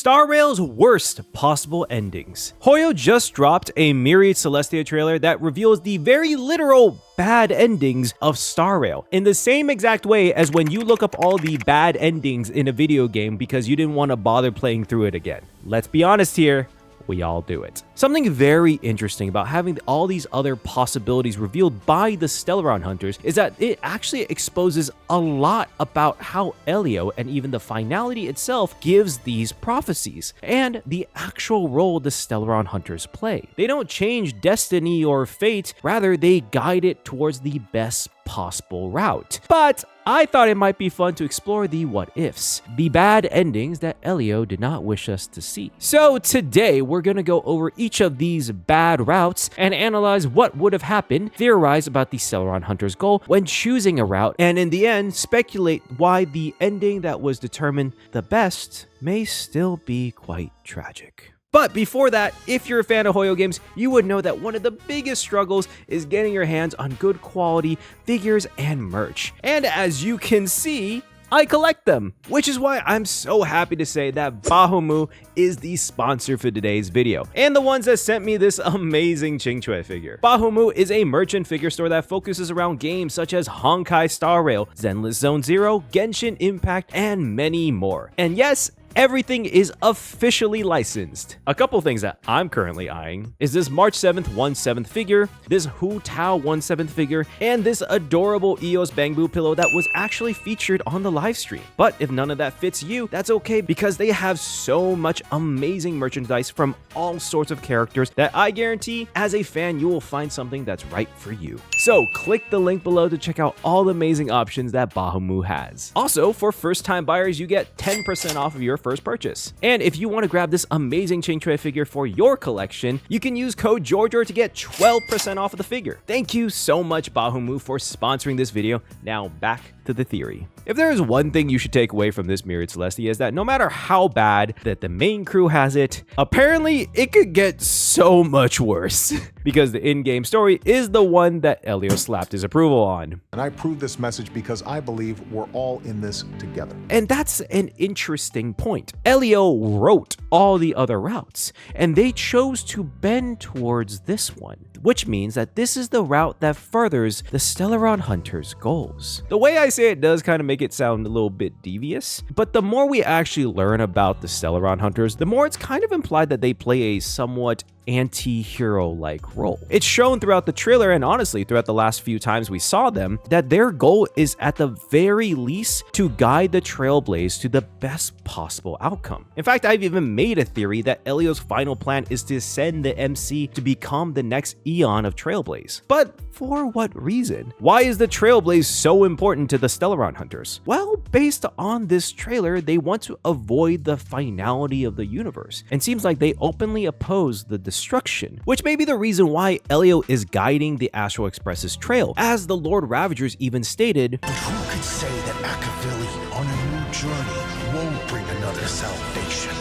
Star Rail's worst possible endings. Hoyo just dropped a Myriad Celestia trailer that reveals the very literal bad endings of Star Rail in the same exact way as when you look up all the bad endings in a video game because you didn't want to bother playing through it again. Let's be honest here. We all do it. Something very interesting about having all these other possibilities revealed by the Stellaron Hunters is that it actually exposes a lot about how AEON and even the finality itself gives these prophecies and the actual role the Stellaron Hunters play. They don't change destiny or fate, rather they guide it towards the best possible route. But I thought it might be fun to explore the what-ifs, the bad endings that AEON did not wish us to see. So today, we're gonna go over each of these bad routes and analyze what would have happened, theorize about the Stellaron Hunter's goal when choosing a route, and in the end, speculate why the ending that was determined the best may still be quite tragic. But before that, if you're a fan of Hoyo games, you would know that one of the biggest struggles is getting your hands on good quality figures and merch. And as you can see, I collect them, which is why I'm so happy to say that Bahomu is the sponsor for today's video, and the ones that sent me this amazing Qingque figure. Bahomu is a merchant figure store that focuses around games such as Honkai Star Rail, Zenless Zone Zero, Genshin Impact, and many more. And yes, everything is officially licensed. A couple things that I'm currently eyeing is this March 7th 1/7 figure, this Hu Tao 1/7 figure, and this adorable EOS Bangbu pillow that was actually featured on the live stream. But if none of that fits you, that's okay because they have so much amazing merchandise from all sorts of characters that I guarantee as a fan you will find something that's right for you. So click the link below to check out all the amazing options that Bahomu has. Also, for first-time buyers, you get 10% off of your first purchase. And if you want to grab this amazing Qingque figure for your collection, you can use code Georger to get 12% off of the figure. Thank you so much, Bahomu, for sponsoring this video. Now back to the theory. If there is one thing you should take away from this Myriad Celestia is that no matter how bad that the main crew has it, apparently it could get so much worse because the in-game story is the one that AEON slapped his approval on. And I prove this message because I believe we're all in this together. And that's an interesting point. AEON wrote all the other routes, and they chose to bend towards this one, which means that this is the route that furthers the Stellaron Hunters' goals. The way I say it does kind of make it sound a little bit devious, but the more we actually learn about the Stellaron Hunters, the more it's kind of implied that they play a somewhat anti-hero-like role. It's shown throughout the trailer and honestly throughout the last few times we saw them that their goal is at the very least to guide the Trailblaze to the best possible outcome. In fact, I've even made a theory that AEON's final plan is to send the MC to become the next AEON of Trailblaze. But for what reason? Why is the Trailblaze so important to the Stellaron Hunters? Well, based on this trailer, they want to avoid the finality of the universe, and seems like they openly oppose the destruction, which may be the reason why AEON is guiding the Astral Express's trail, as the Lord Ravagers even stated, "But who could say that Akavili on a new journey won't bring another salvation?"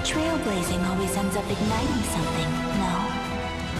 Trailblazing always ends up igniting something, no?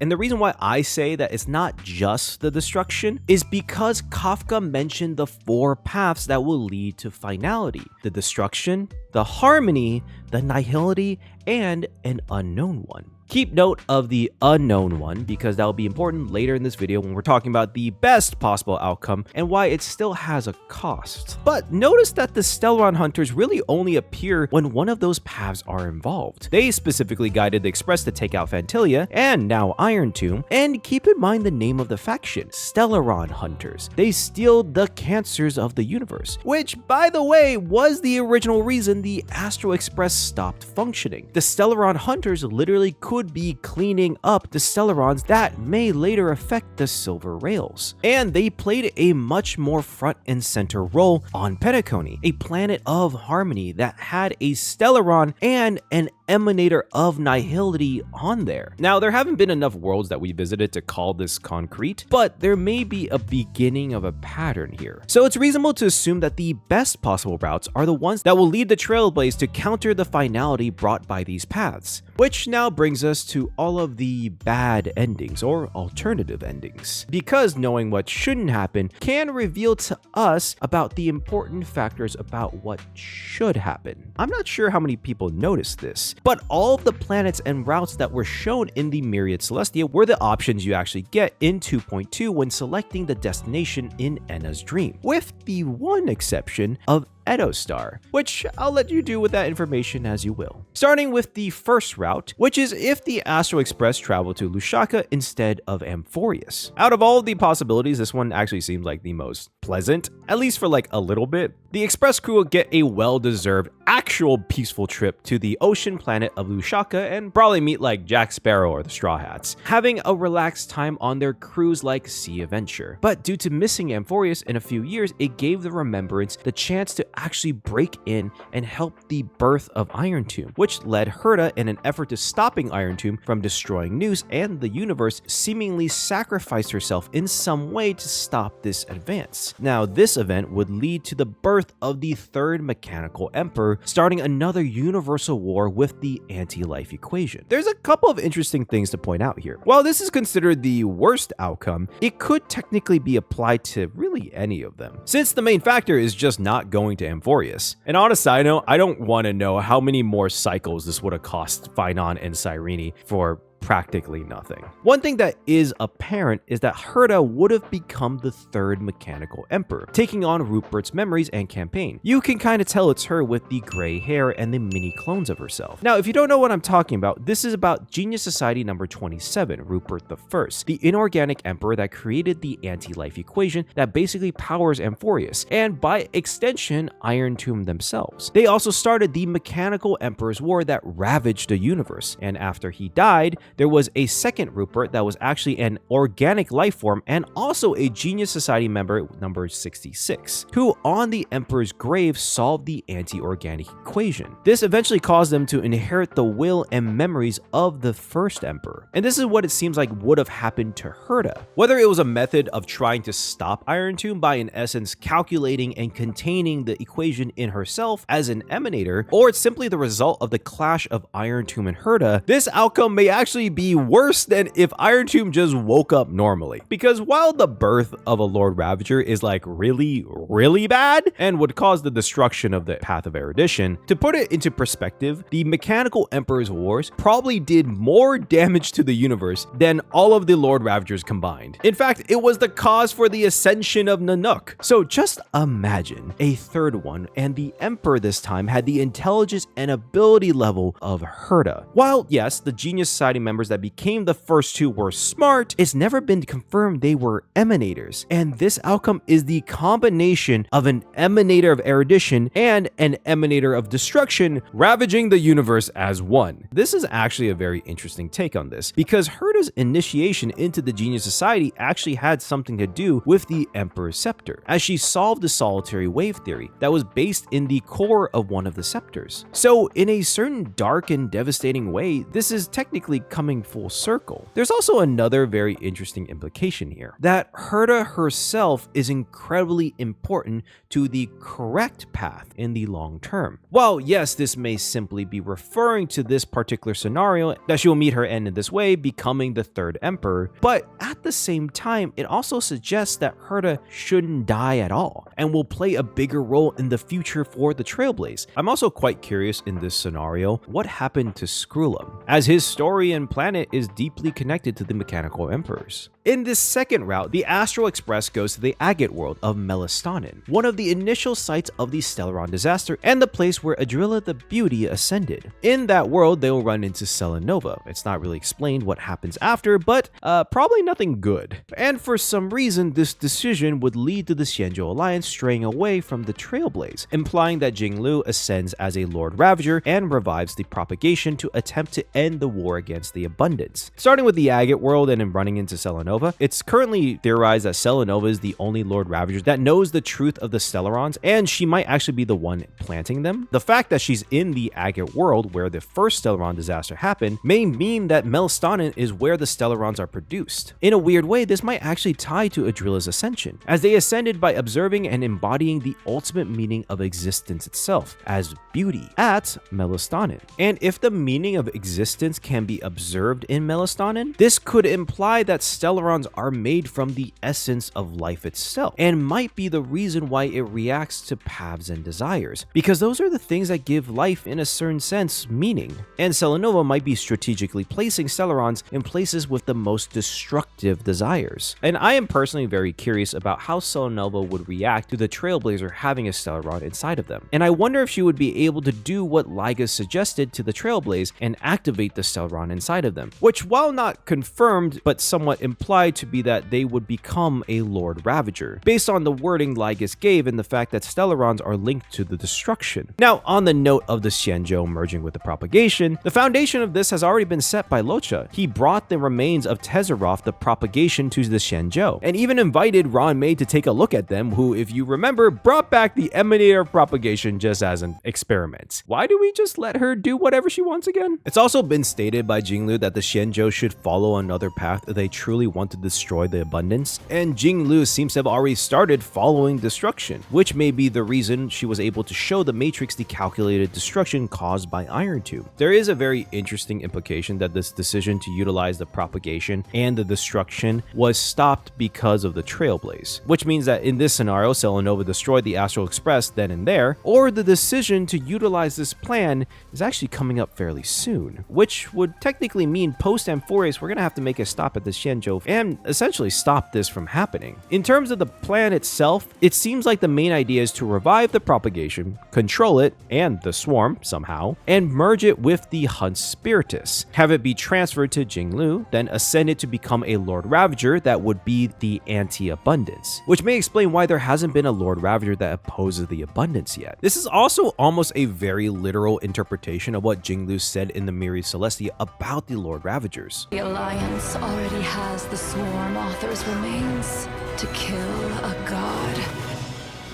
And the reason why I say that it's not just the destruction is because Kafka mentioned the 4 paths that will lead to finality: the destruction, the harmony, the nihility, and an unknown one. Keep note of the unknown one because that will be important later in this video when we're talking about the best possible outcome and why it still has a cost. But notice that the Stellaron Hunters really only appear when one of those paths are involved. They specifically guided the Express to take out Fantilia and now Iron Tomb, and keep in mind the name of the faction, Stellaron Hunters. They steal the cancers of the universe, which by the way was the original reason the Astral Express stopped functioning. The Stellaron Hunters literally could be cleaning up the Stellarons that may later affect the Silver Rails. And they played a much more front and center role on Penacony, a planet of harmony that had a Stellaron and an emanator of nihility on there. Now, there haven't been enough worlds that we visited to call this concrete, but there may be a beginning of a pattern here. So it's reasonable to assume that the best possible routes are the ones that will lead the Trailblaze to counter the finality brought by these paths. Which now brings us to all of the bad endings or alternative endings. Because knowing what shouldn't happen can reveal to us about the important factors about what should happen. I'm not sure how many people noticed this, but all of the planets and routes that were shown in the Myriad Celestia were the options you actually get in 2.2 when selecting the destination in Enna's dream, with the one exception of Edostar, which I'll let you do with that information as you will. Starting with the first route, which is if the Astral Express traveled to Lusaka instead of Amphoreus. Out of all of the possibilities, this one actually seems like the most pleasant, at least for like a little bit. The Express crew will get a well-deserved, actual peaceful trip to the ocean planet of Lusaka and probably meet like Jack Sparrow or the Straw Hats, having a relaxed time on their cruise like Sea Adventure. But due to missing Amphoreus in a few years, it gave the Remembrance the chance to actually break in and help the birth of Iron Tomb, which led Herta in an effort to stopping Iron Tomb from destroying Nous and the universe seemingly sacrificed herself in some way to stop this advance. Now, this event would lead to the birth of the third mechanical emperor, starting another universal war with the anti-life equation. There's a couple of interesting things to point out here. While this is considered the worst outcome, it could technically be applied to really any of them, since the main factor is just not going to Amphoreus. And on a side note, I don't want to know how many more cycles this would have cost FINAL and Cyrene for practically nothing. One thing that is apparent is that Herta would have become the third mechanical emperor, taking on Rupert's memories and campaign. You can kind of tell it's her with the gray hair and the mini clones of herself. Now, if you don't know what I'm talking about, this is about Genius Society number 27, Rupert I, the inorganic emperor that created the anti-life equation that basically powers Amphoreus, and by extension, Iron Tomb themselves. They also started the Mechanical Emperor's War that ravaged the universe, and after he died, there was a second Rupert that was actually an organic life form and also a Genius Society member, number 66, who on the Emperor's grave solved the anti-organic equation. This eventually caused them to inherit the will and memories of the first Emperor. And this is what it seems like would have happened to Herta. Whether it was a method of trying to stop Iron Tomb by in essence calculating and containing the equation in herself as an emanator, or it's simply the result of the clash of Iron Tomb and Herta, this outcome may actually be worse than if Iron Tomb just woke up normally. Because while the birth of a Lord Ravager is like really bad and would cause the destruction of the Path of Erudition, to put it into perspective, the Mechanical Emperor's Wars probably did more damage to the universe than all of the Lord Ravagers combined. In fact, it was the cause for the ascension of Nanook. So just imagine a third one, and the Emperor this time had the intelligence and ability level of Herta. While yes, the Genius Society members that became the first two were smart, it's never been confirmed they were emanators. And this outcome is the combination of an emanator of erudition and an emanator of destruction ravaging the universe as one. This is actually a very interesting take on this, because Herta's initiation into the Genius Society actually had something to do with the Emperor's Scepter, as she solved the solitary wave theory that was based in the core of one of the scepters. So in a certain dark and devastating way, this is technically coming full circle. There's also another very interesting implication here, that Herta herself is incredibly important to the correct path in the long term. While yes, this may simply be referring to this particular scenario, that she will meet her end in this way, becoming the third emperor, but at the same time, it also suggests that Herta shouldn't die at all and will play a bigger role in the future for the Trailblaze. I'm also quite curious in this scenario what happened to Skrullum, as his story and planet is deeply connected to the Mechanical Emperors. In this second route, the Astral Express goes to the agate world of Melistonin, one of the initial sites of the Stellaron disaster and the place where Adrilla the Beauty ascended. In that world, they will run into Selenova. It's not really explained what happens after, but probably nothing good. And for some reason, this decision would lead to the Xianzhou Alliance straying away from the Trailblaze, implying that Jinglu ascends as a Lord Ravager and revives the propagation to attempt to end the war against the Abundance. Starting with the agate world and then running into Selenova, Celanova. It's currently theorized that Celanova is the only Lord Ravager that knows the truth of the Stellarons, and she might actually be the one planting them. The fact that she's in the Agate world where the first Stellaron disaster happened may mean that Melastonin is where the Stellarons are produced. In a weird way, this might actually tie to Adrila's ascension, as they ascended by observing and embodying the ultimate meaning of existence itself, as beauty, at Melastonin. And if the meaning of existence can be observed in Melastonin, this could imply that Stellarons are made from the essence of life itself, and might be the reason why it reacts to paths and desires, because those are the things that give life, in a certain sense, meaning. And Celanova might be strategically placing Stellarons in places with the most destructive desires. And I am personally very curious about how Celanova would react to the Trailblazer having a Stellaron inside of them. And I wonder if she would be able to do what Lygus suggested to the Trailblaze and activate the Stellaron inside of them, which, while not confirmed but somewhat implied to be that they would become a Lord Ravager, based on the wording Lygus gave and the fact that Stellarons are linked to the destruction. Now, on the note of the Xianzhou merging with the propagation, the foundation of this has already been set by Locha. He brought the remains of Tezeroth, the propagation, to the Xianzhou, and even invited Ron May to take a look at them, who, if you remember, brought back the Emanator of propagation just as an experiment. Why do we just let her do whatever she wants again? It's also been stated by Jinglu that the Xianzhou should follow another path if they truly want to destroy the abundance, and Jinglu seems to have already started following destruction, which may be the reason she was able to show the Matrix the calculated destruction caused by Iron Tube. There is a very interesting implication that this decision to utilize the propagation and the destruction was stopped because of the Trailblaze, which means that in this scenario, Celanova destroyed the Astral Express then and there, or the decision to utilize this plan is actually coming up fairly soon, which would technically mean post-Amphoreus we're going to have to make a stop at the Xianzhou and essentially stop this from happening. In terms of the plan itself, it seems like the main idea is to revive the propagation, control it and the swarm somehow, and merge it with the Hunt Spiritus, have it be transferred to Jinglu, then ascend it to become a Lord Ravager that would be the anti-abundance, which may explain why there hasn't been a Lord Ravager that opposes the abundance yet. This is also almost a very literal interpretation of what Jinglu said in the Myriad Celestia about the Lord Ravagers. The Alliance already has the Swarm Author's remains to kill a god.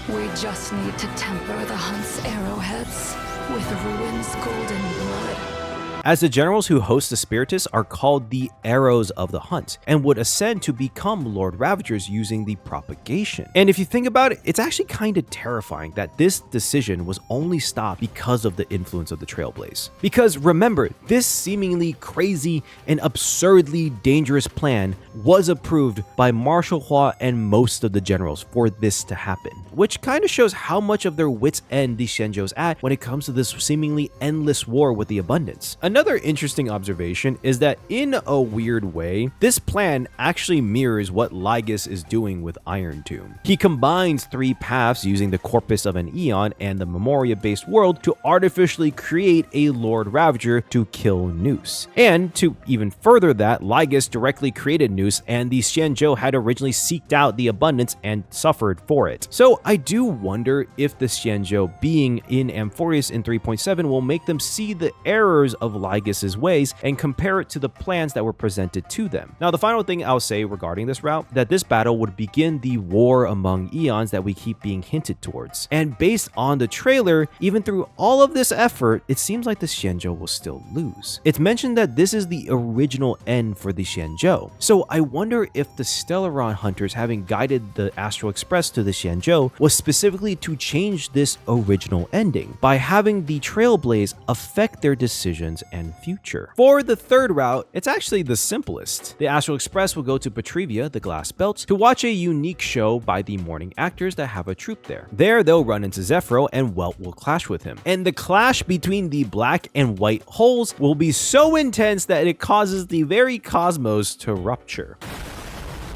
We just need to temper the Hunt's arrowheads with Ruin's golden blood. As the generals who host the Spiritus are called the Arrows of the Hunt, and would ascend to become Lord Ravagers using the propagation. And if you think about it, it's actually kind of terrifying that this decision was only stopped because of the influence of the Trailblaze. Because remember, this seemingly crazy and absurdly dangerous plan was approved by Marshal Hua and most of the generals for this to happen, which kind of shows how much of their wits end the Xianzhou's at when it comes to this seemingly endless war with the abundance. Another interesting observation is that in a weird way, this plan actually mirrors what Lygus is doing with Iron Tomb. He combines three paths using the corpus of an AEON and the Memoria-based world to artificially create a Lord Ravager to kill Noose. And to even further that, Lygus directly created Noose, and the Xianzhou had originally seeked out the abundance and suffered for it. So I do wonder if the Xianzhou being in Amphoreus in 3.7 will make them see the errors of Lygus's ways and compare it to the plans that were presented to them. Now, the final thing I'll say regarding this route, that this battle would begin the war among eons that we keep being hinted towards. And based on the trailer, even through all of this effort, it seems like the Xianzhou will still lose. It's mentioned that this is the original end for the Xianzhou. So I wonder if the Stellaron Hunters having guided the Astral Express to the Xianzhou was specifically to change this original ending by having the Trailblaze affect their decisions and future. For the third route, it's actually the simplest. The Astral Express will go to Petrivia, the Glass Belt, to watch a unique show by the morning actors that have a troupe there. There, they'll run into Zephyro and Welt will clash with him. And the clash between the black and white holes will be so intense that it causes the very cosmos to rupture.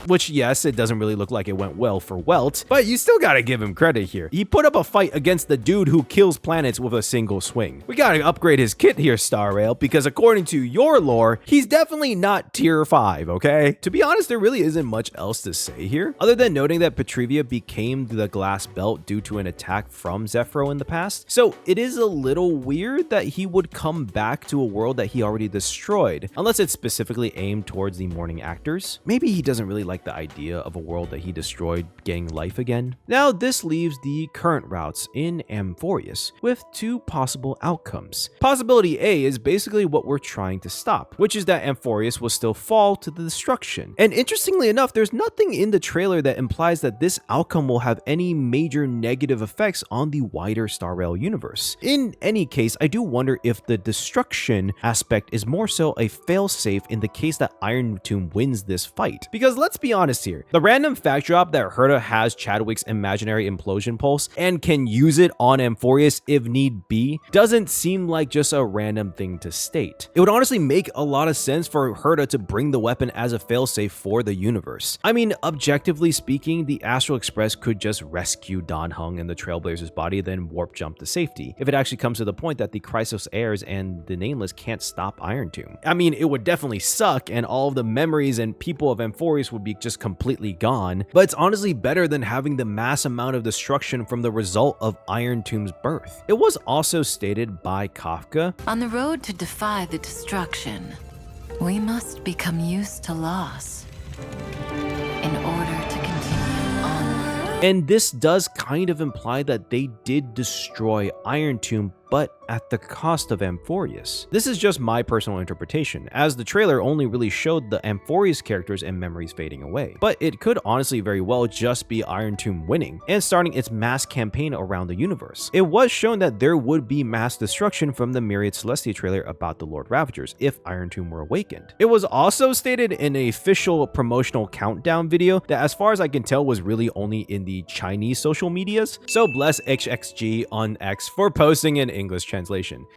which yes, it doesn't really look like it went well for Welt, but you still gotta give him credit here. He put up a fight against the dude who kills planets with a single swing. We gotta upgrade his kit here, Star Rail, because according to your lore, he's definitely not tier 5, okay? To be honest, there really isn't much else to say here, other than noting that Petrivia became the glass belt due to an attack from Zephyro in the past, so it is a little weird that he would come back to a world that he already destroyed, unless it's specifically aimed towards the mourning actors. Maybe he doesn't really like the idea of a world that he destroyed getting life again. Now, this leaves the current routes in Amphoreus with two possible outcomes. Possibility A is basically what we're trying to stop, which is that Amphoreus will still fall to the destruction. And interestingly enough, there's nothing in the trailer that implies that this outcome will have any major negative effects on the wider Star Rail universe. In any case, I do wonder if the destruction aspect is more so a failsafe in the case that Iron Tomb wins this fight. Because let's be honest here, the random fact drop that Herta has Chadwick's imaginary implosion pulse and can use it on Amphoreus if need be doesn't seem like just a random thing to state. It would honestly make a lot of sense for Herta to bring the weapon as a failsafe for the universe. I mean, objectively speaking, the Astral Express could just rescue Dan Heng and the Trailblazer's body, then warp jump to safety, if it actually comes to the point that the Chrysos heirs and the Nameless can't stop Iron Tomb. I mean, it would definitely suck, and all of the memories and people of Amphoreus would be just completely gone, but it's honestly better than having the mass amount of destruction from the result of Iron Tomb's birth. It was also stated by Kafka, On the road to defy the destruction, we must become used to loss in order to continue onward. and this does kind of imply that they did destroy Iron Tomb, but at the cost of Amphoreus. This is just my personal interpretation, as the trailer only really showed the Amphoreus characters and memories fading away. But it could honestly very well just be Iron Tomb winning and starting its mass campaign around the universe. It was shown that there would be mass destruction from the Myriad Celestia trailer about the Lord Ravagers if Iron Tomb were awakened. It was also stated in an official promotional countdown video that, as far as I can tell, was really only in the Chinese social medias. So bless XXG on X for posting an English translation.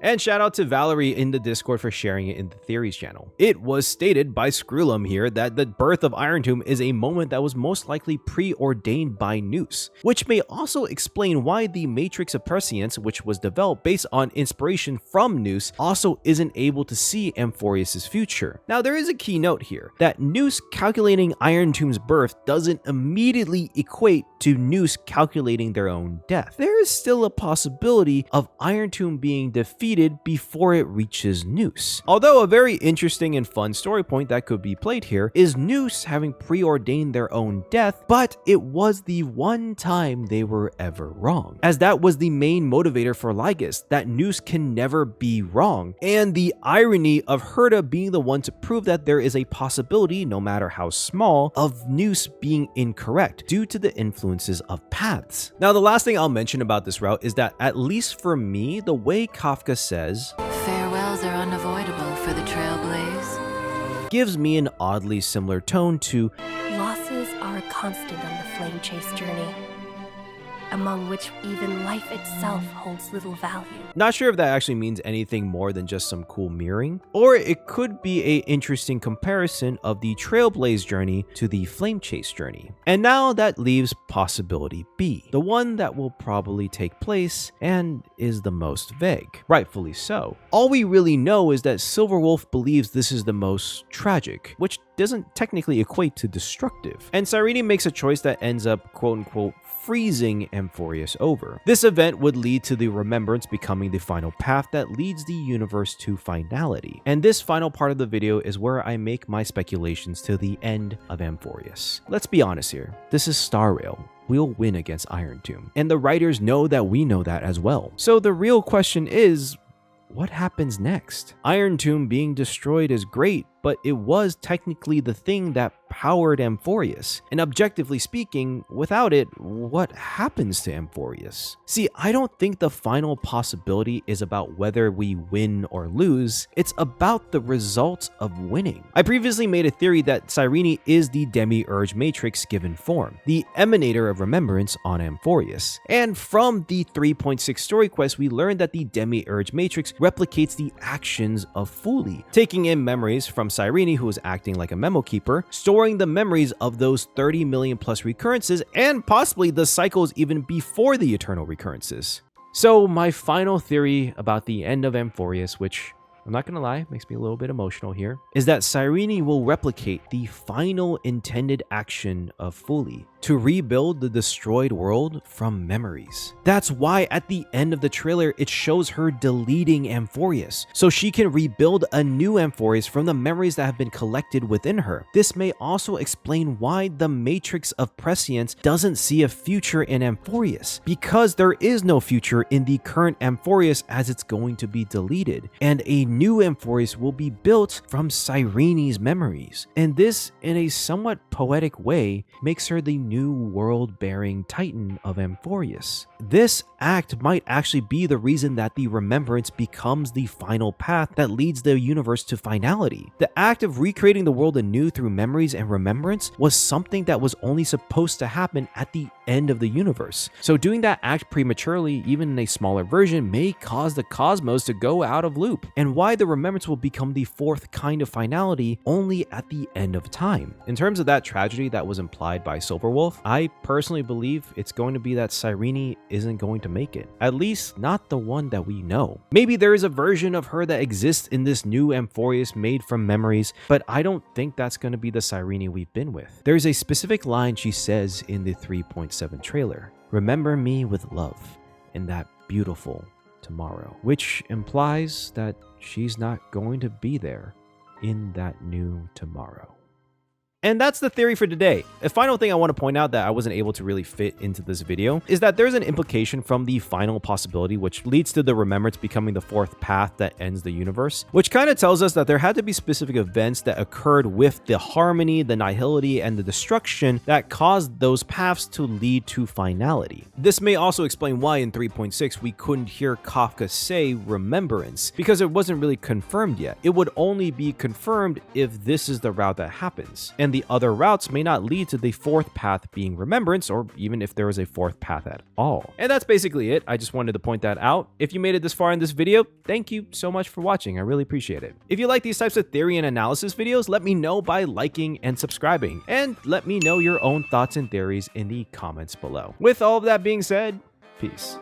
And shout out to Valerie in the Discord for sharing it in the Theories channel. It was stated by Screwlum here that the birth of Iron Tomb is a moment that was most likely preordained by Noose, which may also explain why the Matrix of Prescience, which was developed based on inspiration from Noose, also isn't able to see Amphoreus' future. Now, there is a key note here that Noose calculating Iron Tomb's birth doesn't immediately equate to Noose calculating their own death. There is still a possibility of Iron Tomb being defeated before it reaches Noose. Although a very interesting and fun story point that could be played here is Noose having preordained their own death, but it was the one time they were ever wrong, as that was the main motivator for Lygus, that Noose can never be wrong, and the irony of Herta being the one to prove that there is a possibility, no matter how small, of Noose being incorrect due to the influences of paths. Now, the last thing I'll mention about this route is that, at least for me, the way Kafka says, Farewells are unavoidable for the Trailblaze, gives me an oddly similar tone to Losses are a constant on the flame chase journey, among which even life itself holds little value. Not sure if that actually means anything more than just some cool mirroring, or it could be an interesting comparison of the Trailblaze journey to the Flame Chase journey. And now that leaves possibility B, the one that will probably take place and is the most vague, rightfully so. All we really know is that Silverwolf believes this is the most tragic, which doesn't technically equate to destructive, and Cyrene makes a choice that ends up quote-unquote freezing Amphoreus over. This event would lead to the Remembrance becoming the final path that leads the universe to finality. And this final part of the video is where I make my speculations to the end of Amphoreus. Let's be honest here, this is Star Rail. We'll win against Iron Tomb, and the writers know that we know that as well. So the real question is, what happens next? Iron Tomb being destroyed is great, but it was technically the thing that powered Amphoreus. And objectively speaking, without it, what happens to Amphoreus? See, I don't think the final possibility is about whether we win or lose. It's about the results of winning. I previously made a theory that Cyrene is the Demiurge Matrix given form, the emanator of remembrance on Amphoreus. And from the 3.6 story quest, we learned that the Demiurge Matrix replicates the actions of Fuli, taking in memories from Cyrene, who is acting like a memo keeper, storing destroying the memories of those 30 million plus recurrences and possibly the cycles even before the eternal recurrences. So my final theory about the end of Amphoreus, which I'm not gonna lie, makes me a little bit emotional here, is that Cyrene will replicate the final intended action of Fuli to rebuild the destroyed world from memories. That's why at the end of the trailer, it shows her deleting Amphoreus, so she can rebuild a new Amphoreus from the memories that have been collected within her. This may also explain why the Matrix of Prescience doesn't see a future in Amphoreus, because there is no future in the current Amphoreus as it's going to be deleted, and a new Amphoreus will be built from Cyrene's memories. And this, in a somewhat poetic way, makes her the new world-bearing titan of Amphoreus. This act might actually be the reason that the remembrance becomes the final path that leads the universe to finality. The act of recreating the world anew through memories and remembrance was something that was only supposed to happen at the end of the universe. So doing that act prematurely, even in a smaller version, may cause the cosmos to go out of loop, and why the remembrance will become the fourth kind of finality only at the end of time. In terms of that tragedy that was implied by Silverwolf, I personally believe it's going to be that Cyrene isn't going to make it. At least not the one that we know. Maybe there is a version of her that exists in this new Amphoreus made from memories, but I don't think that's going to be the Cyrene we've been with. There's a specific line she says in the 3.7 trailer. Remember me with love in that beautiful tomorrow, which implies that she's not going to be there in that new tomorrow. And that's the theory for today. A final thing I want to point out that I wasn't able to really fit into this video is that there's an implication from the final possibility which leads to the remembrance becoming the fourth path that ends the universe, which kind of tells us that there had to be specific events that occurred with the harmony, the nihility, and the destruction that caused those paths to lead to finality. This may also explain why in 3.6 we couldn't hear Kafka say remembrance, because it wasn't really confirmed yet. It would only be confirmed if this is the route that happens. And the other routes may not lead to the fourth path being remembrance, or even if there is a fourth path at all. And that's basically it. I just wanted to point that out. If you made it this far in this video, thank you so much for watching. I really appreciate it. If you like these types of theory and analysis videos, let me know by liking and subscribing, and let me know your own thoughts and theories in the comments below. With all of that being said, peace.